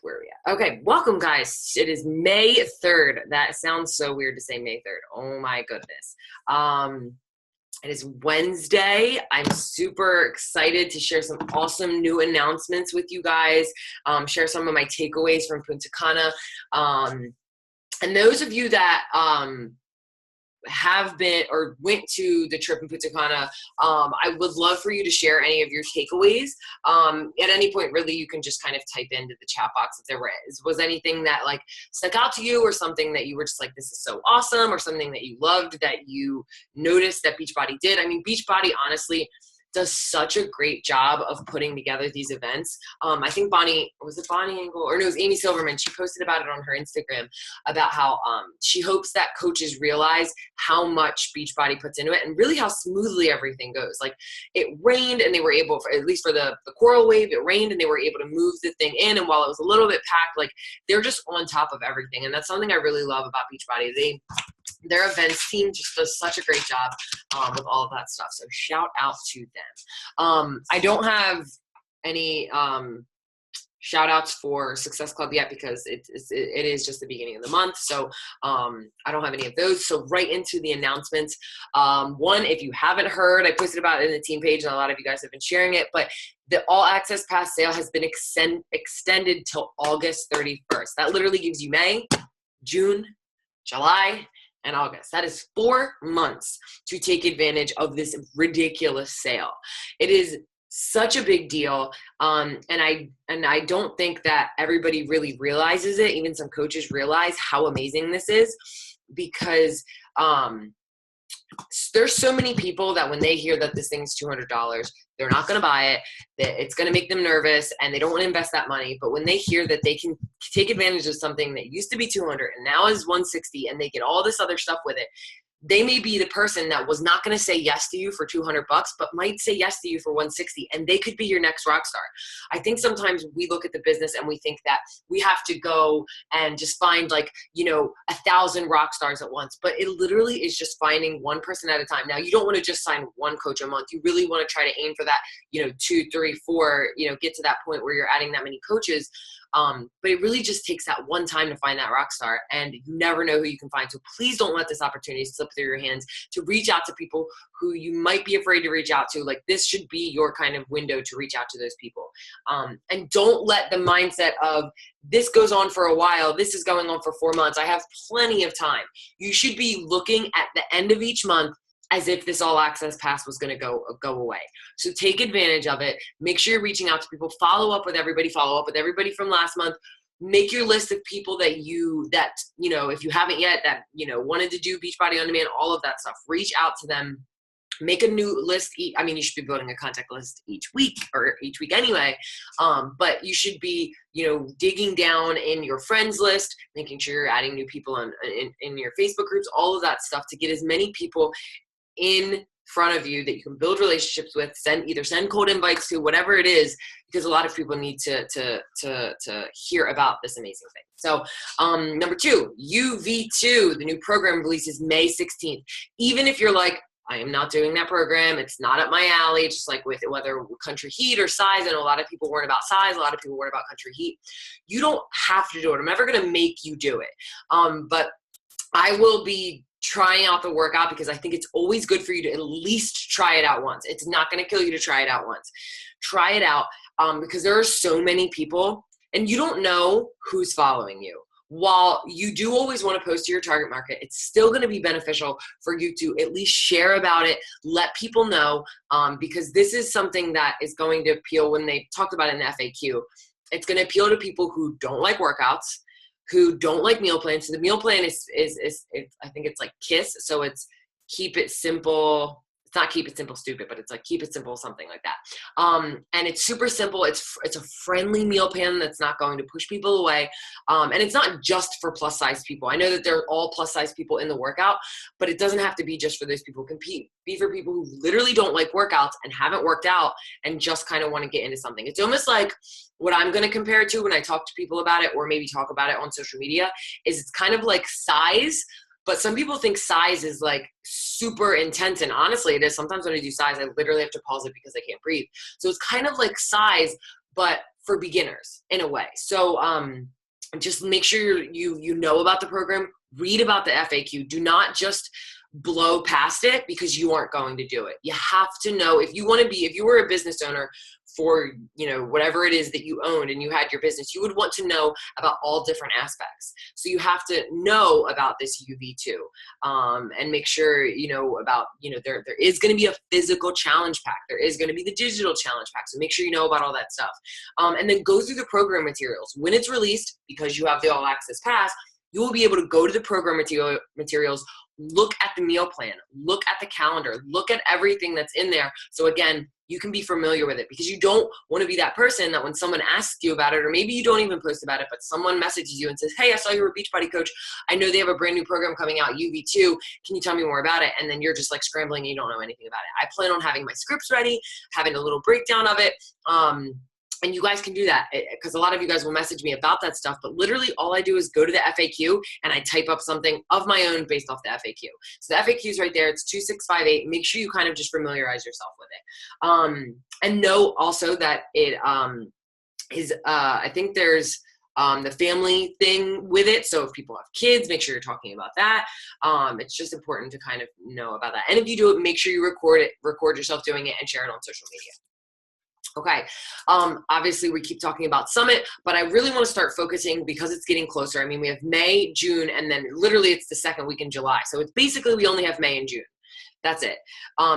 Where are we at? Okay, welcome guys. It is May 3rd. That sounds so weird to say May 3rd. Oh my goodness. It is Wednesday. I'm super excited to share some awesome new announcements with you guys, share some of my takeaways from Punta Cana. And those of you that have been or went to the trip in Punta Cana, I would love for you to share any of your takeaways. At any point, really, you can just kind of type into the chat box if there was anything that like stuck out to you, or something that you were just like, this is so awesome, or something that you loved that you noticed that Beachbody did. I mean, Beachbody honestly does such a great job of putting together these events. I think was it Bonnie Engel? Or no, it was Amy Silverman. She posted about it on her Instagram about how she hopes that coaches realize how much Beachbody puts into it and really how smoothly everything goes. Like, it rained and they were able, at least for the coral wave, it rained and they were able to move the thing in. And while it was a little bit packed, like, they're just on top of everything. And that's something I really love about Beachbody. Their events team just does such a great job with all of that stuff. So shout out to them. I don't have any shout outs for Success Club yet because it is just the beginning of the month. So I don't have any of those. So right into the announcements. One, if you haven't heard, I posted about it in the team page and a lot of you guys have been sharing it, but the All Access Pass sale has been extended till August 31st. That literally gives you May, June, July, and August. That is 4 months to take advantage of this ridiculous sale. It is such a big deal, and I don't think that everybody really realizes it. Even some coaches realize how amazing this is, because there's so many people that when they hear that this thing's $200, they're not going to buy it, that it's going to make them nervous, and they don't want to invest that money. But when they hear that they can take advantage of something that used to be $200 and now is $160, and they get all this other stuff with it, they may be the person that was not going to say yes to you for $200, but might say yes to you for $160, and they could be your next rock star. I think sometimes we look at the business and we think that we have to go and just find 1,000 rock stars at once, but it literally is just finding one person at a time. Now, you don't want to just sign one coach a month. You really want to try to aim for that, 2, 3, 4, get to that point where you're adding that many coaches. But it really just takes that one time to find that rock star, and you never know who you can find. So please don't let this opportunity slip through your hands to reach out to people who you might be afraid to reach out to. Like, this should be your kind of window to reach out to those people. And don't let the mindset of this goes on for a while, this is going on for 4 months, I have plenty of time. You should be looking at the end of each month as if this All Access Pass was going to go away. So take advantage of it. Make sure you're reaching out to people. Follow up with everybody from last month. Make your list of people that if you haven't yet, that, wanted to do Beachbody On Demand, all of that stuff. Reach out to them. Make a new list. You should be building a contact list each week anyway. But you should be, digging down in your friends list, making sure you're adding new people in your Facebook groups, all of that stuff, to get as many people in front of you that you can build relationships with, send cold invites to, whatever it is, because a lot of people need to hear about this amazing thing. So number 2, UV2, the new program releases May 16th. Even if you're like, I am not doing that program, it's not up my alley, just like with whether country heat or size, and a lot of people worry about size, a lot of people worry about country heat. You don't have to do it. I'm never going to make you do it. But I will be trying out the workout because I think it's always good for you to at least try it out once. It's not going to kill you to try it out once. Try it out because there are so many people and you don't know who's following you. While you do always want to post to your target market, it's still going to be beneficial for you to at least share about it, let people know, because this is something that is going to appeal. When they talked about it in the FAQ, it's going to appeal to people who don't like workouts, who don't like meal plans. So the meal plan is I think it's like KISS. So it's keep it simple. It's not keep it simple stupid, but it's like keep it simple, something like that. And it's super simple. It's a friendly meal plan that's not going to push people away. And it's not just for plus size people. I know that they're all plus size people in the workout, but it doesn't have to be just for those people. It can be for people who literally don't like workouts and haven't worked out and just kind of want to get into something. It's almost like what I'm going to compare it to when I talk to people about it, or maybe talk about it on social media, is it's kind of like size. But some people think size is like super intense, and honestly it is. Sometimes when I do size, I literally have to pause it because I can't breathe. So it's kind of like size, but for beginners in a way. So just make sure you know about the program, read about the FAQ. Do not just blow past it because you aren't going to do it. You have to know if you were a business owner for, whatever it is that you owned and you had your business, you would want to know about all different aspects. So you have to know about this UV2 and make sure, about, there is going to be a physical challenge pack. There is going to be the digital challenge pack. So make sure you know about all that stuff. And then go through the program materials. When it's released, because you have the all access pass, you will be able to go to the program materials, look at the meal plan, look at the calendar, look at everything that's in there. So again, you can be familiar with it, because you don't want to be that person that when someone asks you about it, or maybe you don't even post about it, but someone messages you and says, hey, I saw you were a Beachbody coach. I know they have a brand new program coming out, UV2. Can you tell me more about it? And then you're just like scrambling and you don't know anything about it. I plan on having my scripts ready, having a little breakdown of it. And you guys can do that, because a lot of you guys will message me about that stuff. But literally all I do is go to the FAQ and I type up something of my own based off the FAQ. So the FAQ is right there. It's 2658. Make sure you kind of just familiarize yourself with it. And know also that it is, I think there's the family thing with it. So if people have kids, make sure you're talking about that. It's just important to kind of know about that. And if you do it, make sure you record yourself doing it and share it on social media. Okay. Obviously we keep talking about Summit, but I really want to start focusing because it's getting closer. I mean, we have May, June, and then literally it's the second week in July. So it's basically, we only have May and June. That's it.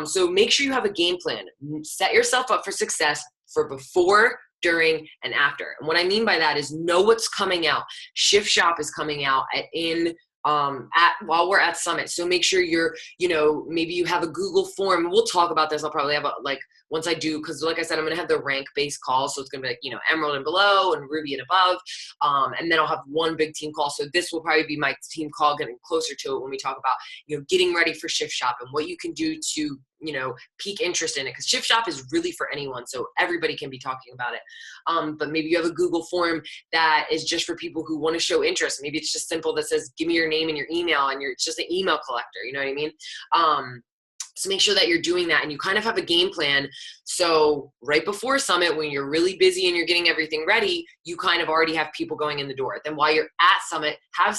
So make sure you have a game plan. Set yourself up for success for before, during, and after. And what I mean by that is know what's coming out. Shift Shop is coming out while we're at Summit. So make sure you're, maybe you have a Google form. We'll talk about this. I'll probably have once I do, because like I said, I'm going to have the rank-based calls. So it's going to be like, Emerald and below and Ruby and above. And then I'll have one big team call. So this will probably be my team call, getting closer to it when we talk about, getting ready for Shift Shop and what you can do to, pique interest in it. Because Shift Shop is really for anyone. So everybody can be talking about it. But maybe you have a Google form that is just for people who want to show interest. Maybe it's just simple that says, give me your name and your email, and it's just an email collector. You know what I mean? So make sure that you're doing that and you kind of have a game plan. So right before Summit, when you're really busy and you're getting everything ready, you kind of already have people going in the door. Then while you're at Summit, have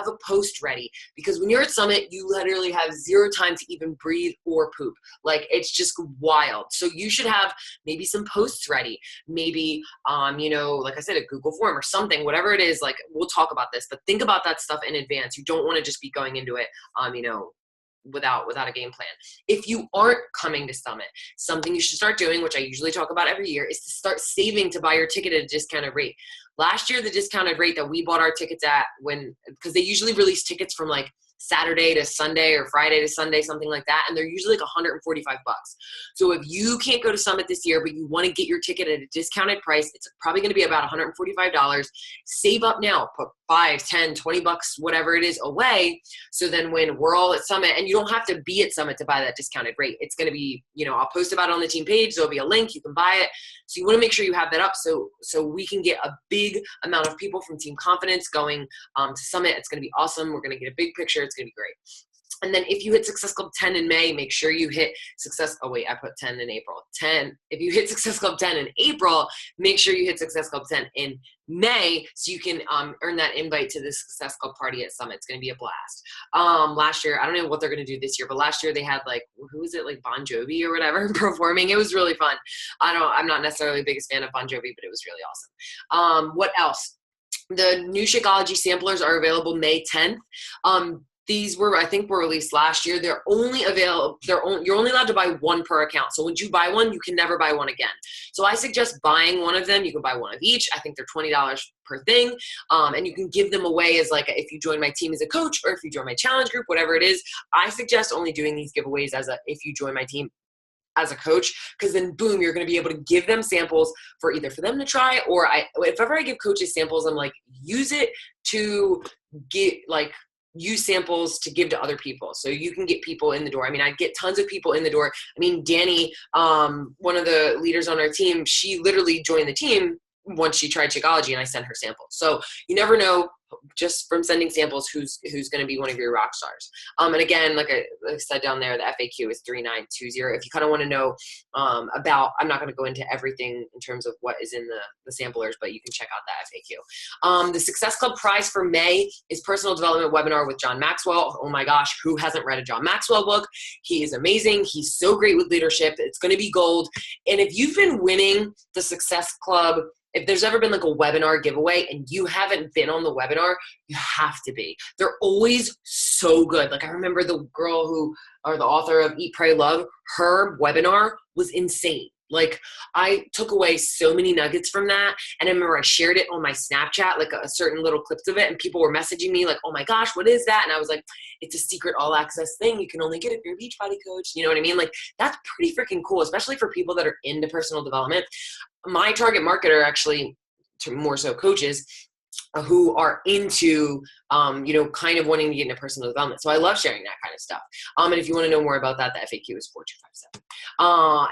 a post ready. Because when you're at Summit, you literally have zero time to even breathe or poop. Like, it's just wild. So you should have maybe some posts ready. Maybe, like I said, a Google form or something, whatever it is. Like, we'll talk about this, but think about that stuff in advance. You don't want to just be going into it, without a game plan. If you aren't coming to Summit, something you should start doing, which I usually talk about every year, is to start saving to buy your ticket at a discounted rate. Last year, the discounted rate that we bought our tickets at, because they usually release tickets from like Saturday to Sunday or Friday to Sunday, something like that. And they're usually like $145. So if you can't go to Summit this year, but you want to get your ticket at a discounted price, it's probably going to be about $145. Save up now, put $5, $10, $20, whatever it is away. So then when we're all at Summit, and you don't have to be at Summit to buy that discounted rate, it's going to be, I'll post about it on the team page. There'll be a link, you can buy it. So you want to make sure you have that up so we can get a big amount of people from Team Confidence going to Summit. It's going to be awesome. We're going to get a big picture. It's going to be great. And then if you hit Success Club 10 in May, make sure you hit Success. Oh wait, I put 10 in April. 10. If you hit Success Club 10 in April, make sure you hit Success Club 10 in May so you can earn that invite to the Success Club party at Summit. It's going to be a blast. Last year, I don't know what they're going to do this year, but last year they had who was it, Bon Jovi or whatever performing. It was really fun. I'm not necessarily the biggest fan of Bon Jovi, but it was really awesome. What else? The new Shakeology samplers are available May 10th. These were released last year. They're only available. You're only allowed to buy one per account. So when you buy one, you can never buy one again. So I suggest buying one of them. You can buy one of each. I think they're $20 per thing. And you can give them away as if you join my team as a coach, or if you join my challenge group, whatever it is. I suggest only doing these giveaways if you join my team as a coach, because then boom, you're going to be able to give them samples for them to try, or if ever I give coaches samples, I'm like, use it to get use samples to give to other people. So you can get people in the door. I mean, I get tons of people in the door. I mean, Danny, one of the leaders on our team, she literally joined the team once she tried Shakeology and I sent her samples. So you never know just from sending samples who's going to be one of your rock stars. And again, like I said down there, the FAQ is 3920. If you kind of want to know about, I'm not going to go into everything in terms of what is in the samplers, but you can check out that FAQ. The Success Club prize for May is personal development webinar with John Maxwell. Oh my gosh, who hasn't read a John Maxwell book? He is amazing. He's so great with leadership. It's going to be gold. And if you've been winning the Success Club, if there's ever been like a webinar giveaway and you haven't been on the webinar, you have to be. They're always so good. Like I remember the girl or the author of Eat, Pray, Love, her webinar was insane. Like I took away so many nuggets from that. And I remember I shared it on my Snapchat, like a certain little clips of it. And people were messaging me like, oh my gosh, what is that? And I was like, it's a secret all access thing. You can only get it if you're a Beachbody coach. You know what I mean? Like that's pretty freaking cool, especially for people that are into personal development. My target market are actually more so coaches who are into, kind of wanting to get into personal development. So I love sharing that kind of stuff. And if you want to know more about that, the FAQ is 4257.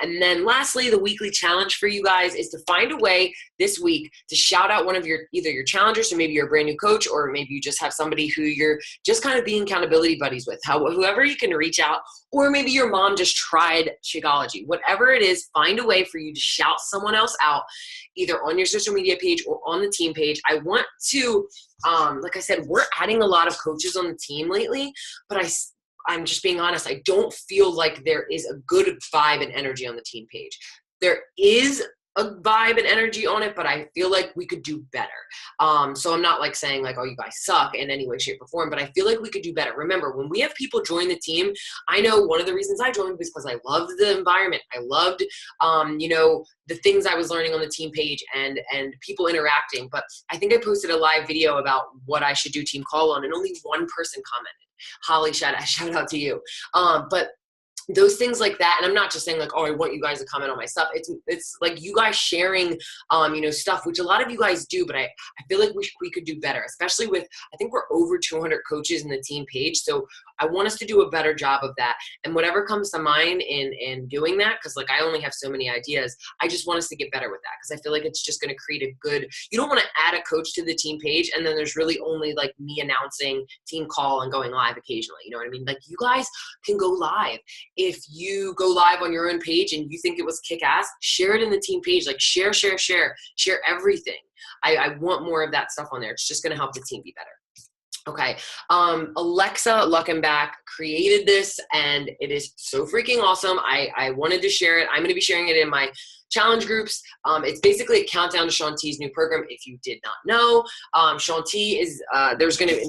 And then lastly, the weekly challenge for you guys is to find a way this week to shout out one of either your challengers, so maybe you're a brand new coach, or maybe you just have somebody who you're just kind of being accountability buddies with, whoever you can reach out, or maybe your mom just tried Shakeology. Whatever it is, find a way for you to shout someone else out, either on your social media page or on the team page. I want to, like I said, we're adding a lot of coaches on the team lately, but I'm just being honest, I don't feel like there is a good vibe and energy on the team page. There is a vibe and energy on it, but I feel like we could do better. So I'm not like saying like, oh, you guys suck in any way, shape, or form, but I feel like we could do better. Remember, when we have people join the team, I know one of the reasons I joined was because I loved the environment. I loved, the things I was learning on the team page and people interacting. But I think I posted a live video about what I should do team call on, and only one person commented. Holly, shout out to you. But those things like that, and I'm not just saying like, oh, I want you guys to comment on my stuff. It's like you guys sharing, stuff, which a lot of you guys do, but I feel like we could do better, especially with, I think we're over 200 coaches in the team page. So I want us to do a better job of that. And whatever comes to mind in doing that, because like I only have so many ideas, I just want us to get better with that, because I feel like it's just going to create a good, you don't want to add a coach to the team page and then there's really only like me announcing team call and going live occasionally. You know what I mean? Like you guys can go live. If you go live on your own page and you think it was kick ass, share it in the team page. Like share everything. I want more of that stuff on there. It's just going to help the team be better. Okay. Alexa Luckenbach created this and it is so freaking awesome. I wanted to share it. I'm going to be sharing it in my challenge groups. It's basically a countdown to Shaun T's new program. If you did not know, Shaun T is,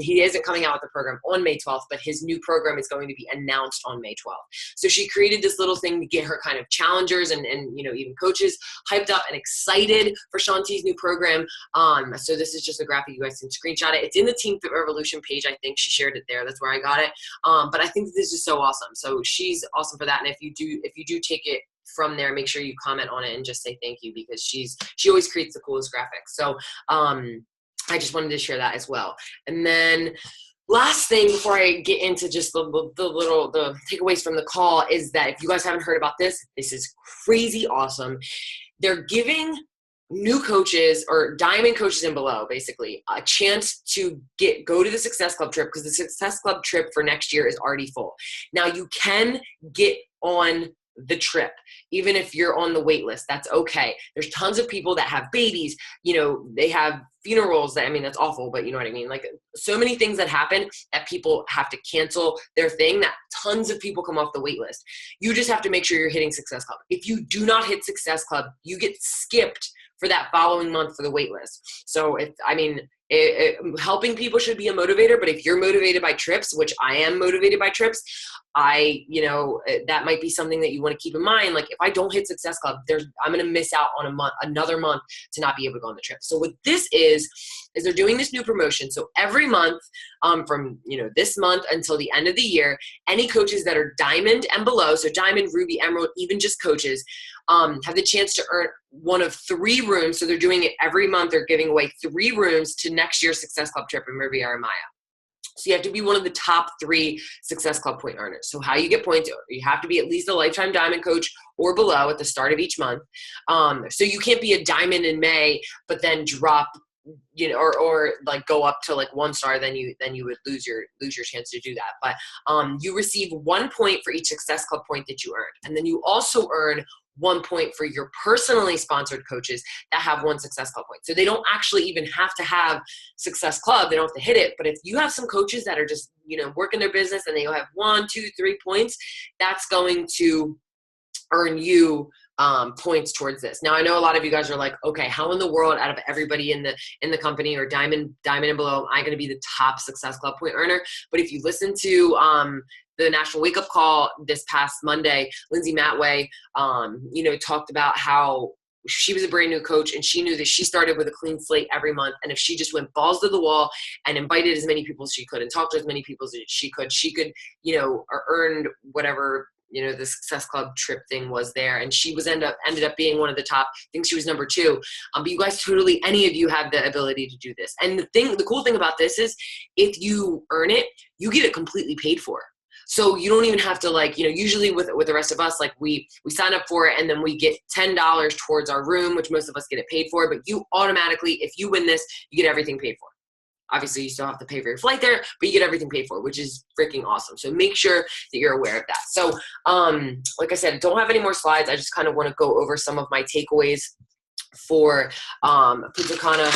he isn't coming out with the program on May 12th, but his new program is going to be announced on May 12th. So she created this little thing to get her kind of challengers and even coaches hyped up and excited for Shaun T's new program. So this is just a graphic. You guys can screenshot it. It's in the Team Fit Revolution page. I think she shared it there. That's where I got it. But I think this is so awesome. So she's awesome for that. And if you do take it from there, make sure you comment on it and just say thank you, because she always creates the coolest graphics. So I just wanted to share that as well. And then last thing before I get into just the takeaways from the call is that if you guys haven't heard about this is crazy awesome. They're giving new coaches or diamond coaches and below basically a chance to go to the Success Club trip, because the Success Club trip for next year is already full. Now you can get on the trip, even if you're on the wait list. That's okay. There's tons of people that have babies, they have funerals that's awful, but you know what I mean? Like so many things that happen that people have to cancel their thing, that tons of people come off the wait list. You just have to make sure you're hitting Success Club. If you do not hit Success Club, you get skipped for that following month for the wait list. So helping people should be a motivator, but if you're motivated by trips, which I am motivated by trips, that might be something that you want to keep in mind. Like if I don't hit Success Club, I'm going to miss out on another month to not be able to go on the trip. So what this is they're doing this new promotion. So every month, from this month until the end of the year, any coaches that are diamond and below, so diamond, ruby, emerald, even just coaches, have the chance to earn one of 3 rooms. So they're doing it every month. They're giving away 3 rooms to next year's Success Club trip in Riviera Maya. So you have to be one of the top 3 Success Club point earners. So how you get points, you have to be at least a lifetime diamond coach or below at the start of each month. So you can't be a diamond in May, but then drop or like go up to like 1 star, then you would lose your chance to do that. But you receive 1 point for each Success Club point that you earned. And then you also earn 1 point for your personally sponsored coaches that have 1 Success Club point. So they don't actually even have to have Success Club. They don't have to hit it. But if you have some coaches that are just, working their business and they have 1, 2, 3 points, that's going to earn you points towards this. Now, I know a lot of you guys are like, okay, how in the world out of everybody in the company or diamond and below, am I going to be the top Success Club point earner? But if you listen to the National Wake Up Call this past Monday, Lindsay Matway, talked about how she was a brand new coach and she knew that she started with a clean slate every month. And if she just went balls to the wall and invited as many people as she could and talked to as many people as she could, or earned whatever, the Success Club trip thing was there. And she ended up being one of the top. I think she was number 2. But you guys any of you have the ability to do this. And the cool thing about this is if you earn it, you get it completely paid for. So you don't even have to usually with the rest of us, we sign up for it and then we get $10 towards our room, which most of us get it paid for. But you automatically, if you win this, you get everything paid for. Obviously, you still have to pay for your flight there, but you get everything paid for, which is freaking awesome. So make sure that you're aware of that. So like I said, don't have any more slides. I just kind of want to go over some of my takeaways for Punta Cana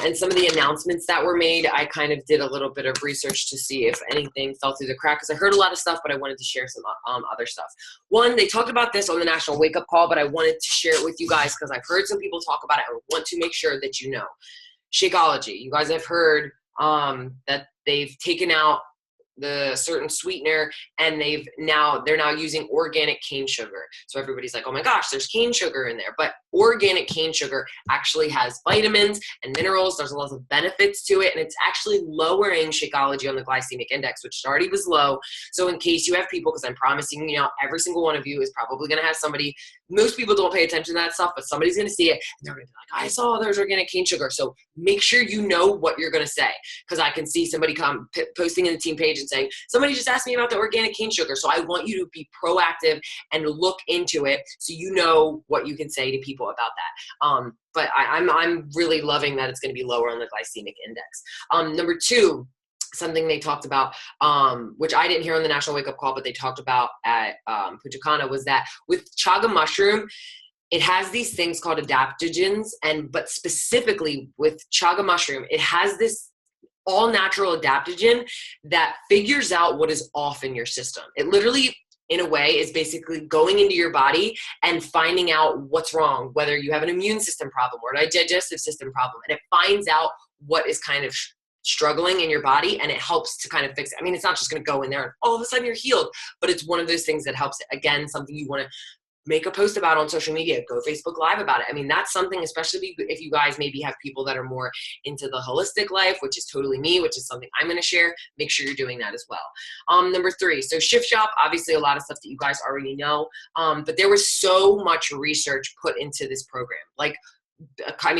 and some of the announcements that were made. I kind of did a little bit of research to see if anything fell through the crack because I heard a lot of stuff, but I wanted to share some other stuff. One, they talked about this on the National Wake Up Call, but I wanted to share it with you guys because I've heard some people talk about it and want to make sure that you know. Shakeology. You guys have heard that they've taken out the certain sweetener and they're now using organic cane sugar. So everybody's like, oh my gosh, there's cane sugar in there. But organic cane sugar actually has vitamins and minerals. There's a lot of benefits to it. And it's actually lowering Shakeology on the glycemic index, which already was low. So in case you have people, because I'm promising every single one of you is probably going to have somebody. Most people don't pay attention to that stuff, but somebody's going to see it and they're going to be like, I saw there's organic cane sugar. So make sure you know what you're going to say, because I can see somebody posting in the team page and saying, somebody just asked me about the organic cane sugar. So I want you to be proactive and look into it so you know what you can say to people about that. But I'm really loving that it's going to be lower on the glycemic index. Number 2, something they talked about, which I didn't hear on the National Wake Up Call, but they talked about at Punta Cana, was that with chaga mushroom, it has these things called adaptogens, but specifically with chaga mushroom, it has this all natural adaptogen that figures out what is off in your system. It literally, in a way, is basically going into your body and finding out what's wrong, whether you have an immune system problem or a digestive system problem. And it finds out what is kind of struggling in your body, and it helps to kind of fix it. I mean, it's not just going to go in there and all of a sudden you're healed, but it's one of those things that helps. Again, something you want to make a post about on social media, go Facebook Live about it. I mean, that's something, especially if you guys maybe have people that are more into the holistic life, which is totally me, which is something I'm going to share. Make sure you're doing that as well. Number 3, so Shift Shop, obviously a lot of stuff that you guys already know, but there was so much research put into this program.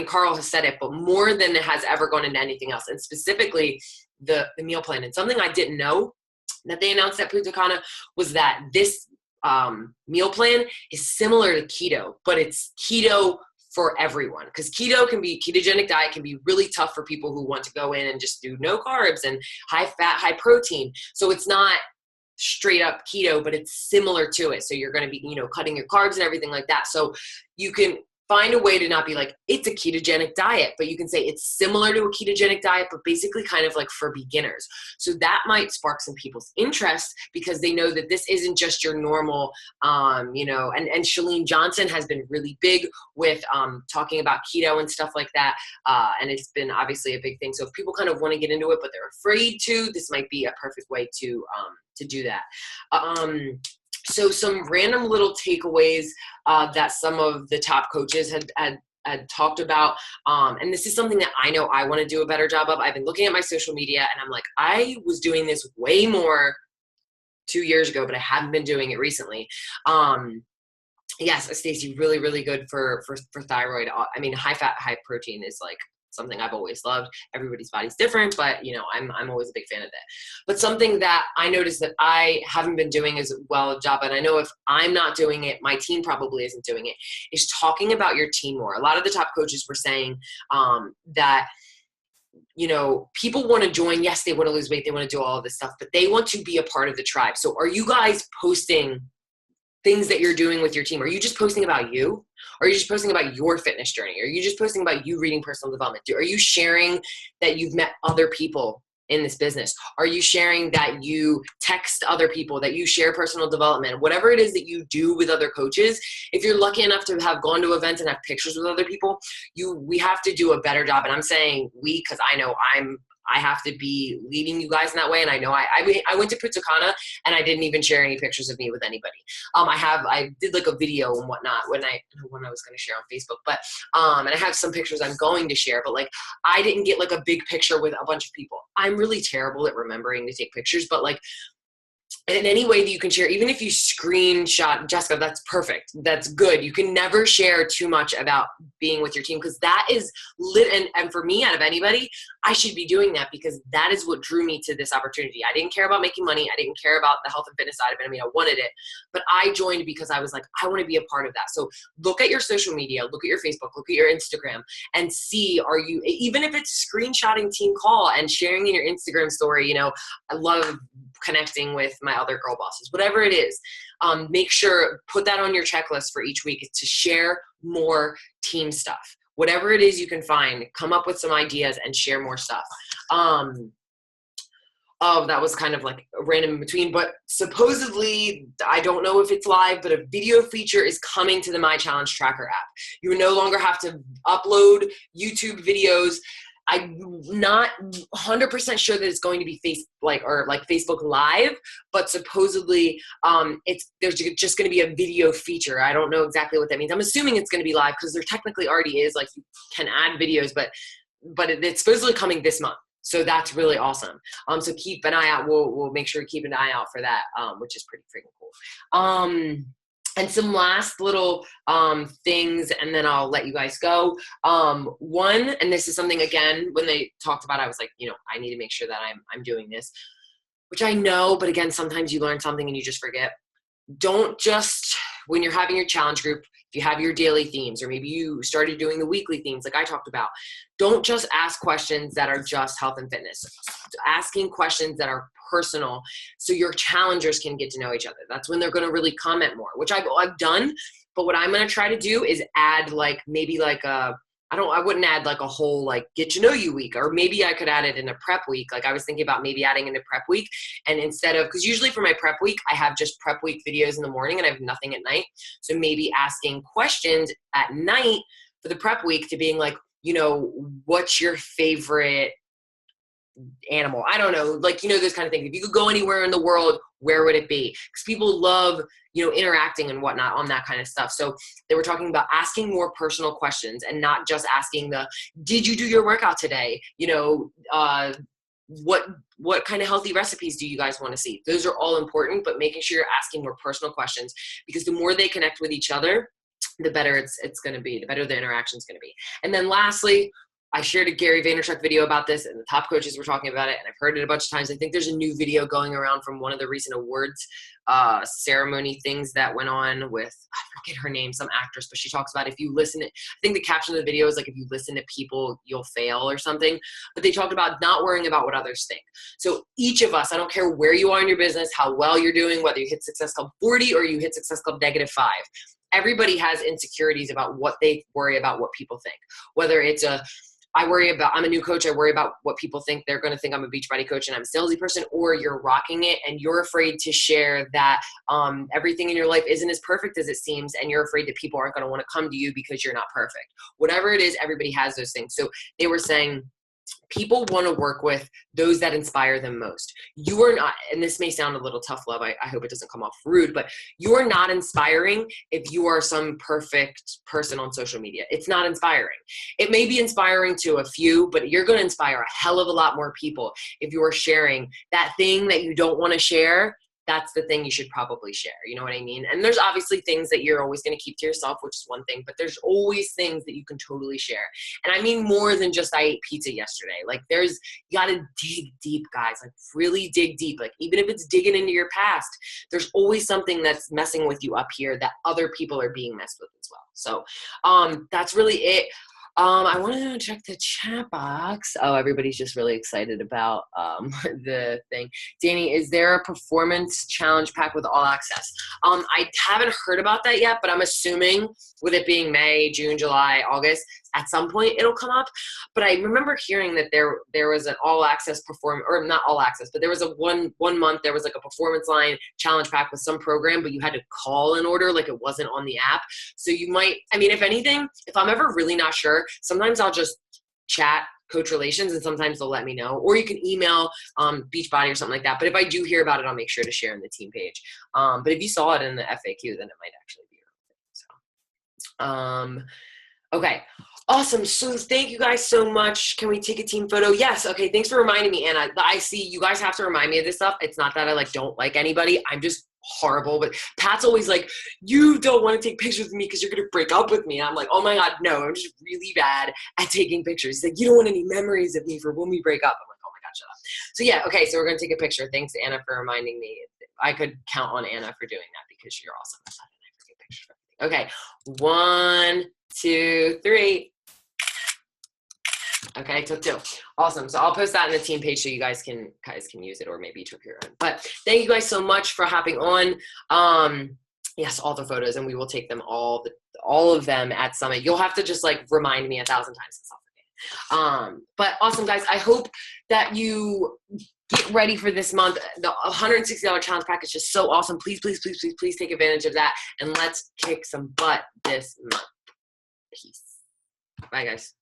Carl has said it, but more than it has ever gone into anything else, and specifically the meal plan. And something I didn't know that they announced at Punta Cana was that this meal plan is similar to keto, but it's keto for everyone, because ketogenic diet can be really tough for people who want to go in and just do no carbs and high fat, high protein. So it's not straight up keto, but it's similar to it. So you're going to be, cutting your carbs and everything like that. So you can find a way to not be like, it's a ketogenic diet, but you can say it's similar to a ketogenic diet, but basically kind of like for beginners. So that might spark some people's interest because they know that this isn't just your normal, and Chalene Johnson has been really big with talking about keto and stuff like that. And it's been obviously a big thing. So if people kind of want to get into it, but they're afraid to, this might be a perfect way to do that. So some random little takeaways that some of the top coaches had talked about. And this is something that I know I want to do a better job of. I've been looking at my social media and I'm like, I was doing this way more 2 years ago, but I haven't been doing it recently. Yes, Stacey, really, really good for thyroid. I mean, high fat, high protein is like something I've always loved. Everybody's body's different, but I'm always a big fan of that. But something that I noticed that I haven't been doing as well a job, and I know if I'm not doing it, my team probably isn't doing it, is talking about your team more. A lot of the top coaches were saying that people want to join. Yes, they want to lose weight. They want to do all of this stuff, but they want to be a part of the tribe. So are you guys posting things that you're doing with your team? Are you just posting about you? Are you just posting about your fitness journey? Are you just posting about you reading personal development? Are you sharing that you've met other people in this business? Are you sharing that you text other people, that you share personal development? Whatever it is that you do with other coaches, if you're lucky enough to have gone to events and have pictures with other people, we have to do a better job. And I'm saying we, because I know I have to be leading you guys in that way. And I know I went to Punta Cana and I didn't even share any pictures of me with anybody. I did like a video and whatnot when I was going to share on Facebook, but, and I have some pictures I'm going to share, but like, I didn't get like a big picture with a bunch of people. I'm really terrible at remembering to take pictures, but like, in any way that you can share, even if you screenshot, Jessica, that's perfect. That's good. You can never share too much about being with your team, because that is lit. And for me, out of anybody, I should be doing that, because that is what drew me to this opportunity. I didn't care about making money. I didn't care about the health and fitness side of it. I mean, I wanted it, but I joined because I was like, I want to be a part of that. So look at your social media, look at your Facebook, look at your Instagram, and see, are you, even if it's screenshotting team call and sharing in your Instagram story, I love connecting with my other girl bosses, whatever it is, make sure, put that on your checklist for each week to share more team stuff. Whatever it is you can find, come up with some ideas and share more stuff. Oh, that was kind of like a random in between, but supposedly, I don't know if it's live, but a video feature is coming to the My Challenge Tracker app. You no longer have to upload YouTube videos. I'm not 100% sure that it's going to be Facebook Live, but supposedly there's just going to be a video feature. I don't know exactly what that means. I'm assuming it's going to be live, because there technically already is, like, you can add videos, but it's supposedly coming this month. So that's really awesome. So keep an eye out. We'll make sure to keep an eye out for that, which is pretty freaking cool. And some last little things, and then I'll let you guys go. One, and this is something, again, when they talked about it, I was like, I need to make sure that I'm doing this, which I know, but again, sometimes you learn something and you just forget. Don't just, when you're having your challenge group, if you have your daily themes, or maybe you started doing the weekly themes like I talked about, don't just ask questions that are just health and fitness. Asking questions that are personal, so your challengers can get to know each other. That's when they're going to really comment more, which I've done. But what I'm going to try to do is add I wouldn't add like a whole like get to know you week, or maybe I could add it in a prep week. Like I was thinking about maybe adding in a prep week, and instead of, because usually for my prep week, I have just prep week videos in the morning and I have nothing at night. So maybe asking questions at night for the prep week, to being like, what's your favorite animal? I don't know, like, those kind of things. If you could go anywhere in the world, where would it be? Because people love, interacting and whatnot on that kind of stuff. So they were talking about asking more personal questions, and not just asking did you do your workout today? What kind of healthy recipes do you guys want to see? Those are all important, but making sure you're asking more personal questions, because the more they connect with each other, the better it's going to be, the better the interaction is going to be. And then lastly, I shared a Gary Vaynerchuk video about this, and the top coaches were talking about it, and I've heard it a bunch of times. I think there's a new video going around from one of the recent awards ceremony things that went on with, I forget her name, some actress, but she talks about, if you listen, I think the caption of the video is like, if you listen to people, you'll fail or something. But they talked about not worrying about what others think. So each of us, I don't care where you are in your business, how well you're doing, whether you hit Success Club 40 or you hit Success Club -5, everybody has insecurities about what they worry about what people think. Whether it's I'm a new coach, I worry about what people think. They're going to think I'm a Beachbody coach and I'm a salesy person, or you're rocking it and you're afraid to share that everything in your life isn't as perfect as it seems, and you're afraid that people aren't going to want to come to you because you're not perfect. Whatever it is, everybody has those things. So they were saying, people want to work with those that inspire them most. You are not, and this may sound a little tough love, I hope it doesn't come off rude, but you are not inspiring if you are some perfect person on social media. It's not inspiring. It may be inspiring to a few, but you're going to inspire a hell of a lot more people if you are sharing that thing that you don't want to share. That's the thing you should probably share. You know what I mean? And there's obviously things that you're always going to keep to yourself, which is one thing, but there's always things that you can totally share. And I mean more than just I ate pizza yesterday. Like you got to dig deep, guys, like really dig deep. Like even if it's digging into your past, there's always something that's messing with you up here that other people are being messed with as well. So that's really it. I want to check the chat box. Oh, everybody's just really excited about the thing. Danny, is there a performance challenge pack with all access? I haven't heard about that yet, but I'm assuming with it being May, June, July, August, at some point it'll come up. But I remember hearing that there was an all access or not all access, but there was a one month, there was like a performance line challenge pack with some program, but you had to call in order, like it wasn't on the app. So you might, I mean, if anything, if I'm ever really not sure, sometimes I'll just chat Coach Relations and sometimes they'll let me know, or you can email Beachbody or something like that. But if I do hear about it, I'll make sure to share in the team page. But if you saw it in the FAQ, then it might actually be your thing. So, okay. Awesome. So thank you guys so much. Can we take a team photo? Yes. Okay. Thanks for reminding me, Anna. I see you guys have to remind me of this stuff. It's not that I don't like anybody. I'm just horrible. But Pat's always like, you don't want to take pictures with me because you're going to break up with me. And I'm like, oh my God, no, I'm just really bad at taking pictures. He's like, you don't want any memories of me for when we break up. I'm like, oh my God, shut up. So yeah. Okay. So we're going to take a picture. Thanks, Anna, for reminding me. I could count on Anna for doing that because you're awesome. I forget pictures. Okay. 1, 2, 3. Okay, took 2. Awesome. So I'll post that in the team page so you guys can use it, or maybe you took your own. But thank you guys so much for hopping on. Yes, all the photos, and we will take them all of them at Summit. You'll have to just remind me 1,000 times because I'll forget. But awesome, guys. I hope that you get ready for this month. The $160 challenge pack is just so awesome. Please, please, please, please, please take advantage of that, and let's kick some butt this month. Peace. Bye, guys.